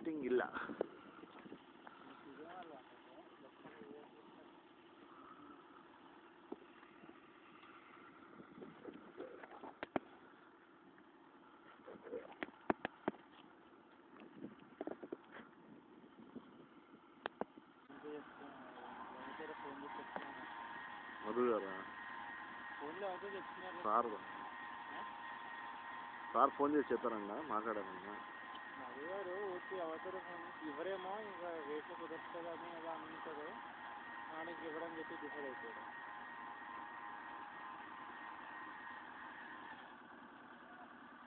Setting ಇಲ್ಲ. మధు గారా? Sir phone చేసి చెప్పారన్నా, మాట్లాడారన్నా. మధు గారు వచ్చి అవతల ఫోన్ ఇవ్వరేమో, ఇంకా రేట్లు కుదరని ఎలా అమ్ముతారో నాడికి ఇవ్వడం చెప్పి డిసైడ్ అయిపోయాడు.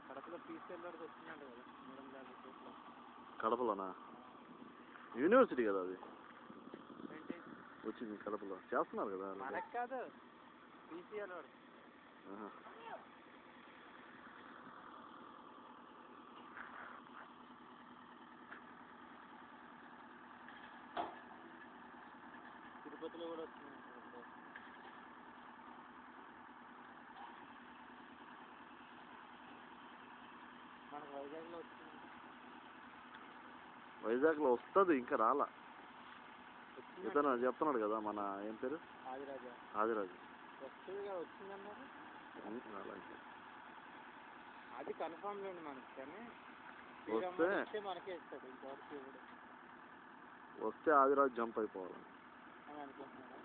కడపలో తీసుకెళ్ళడానికి వచ్చిందంట కదా మేడం గారు. కడపలోనా? యూనివర్సిటీ కదా అది ఏంటి వచ్చింది, కడపలో చేస్తున్నారు కదా. మనకు కాదు, పీసీఎల్ వాడు. తిరుపతిలో కూడా వచ్చింది. మనకు వైజాగ్లో వచ్చింది. వైజాగ్లో వస్తుంది, ఇంకా రాలా. ఇతను చెప్తున్నాడు కదా, మన ఏం పేరు, ఆదిరాజు. వస్తుంది కదా, వచ్చిందన్నారు. అది కన్ఫామ్ లేండి మనకి, కానీ వస్తే మనకే ఇస్తాడు. ఇంతవరకు వస్తే ఆదిరాజు జంప్ అయిపోవాలి అని అనుకుంటున్నాను.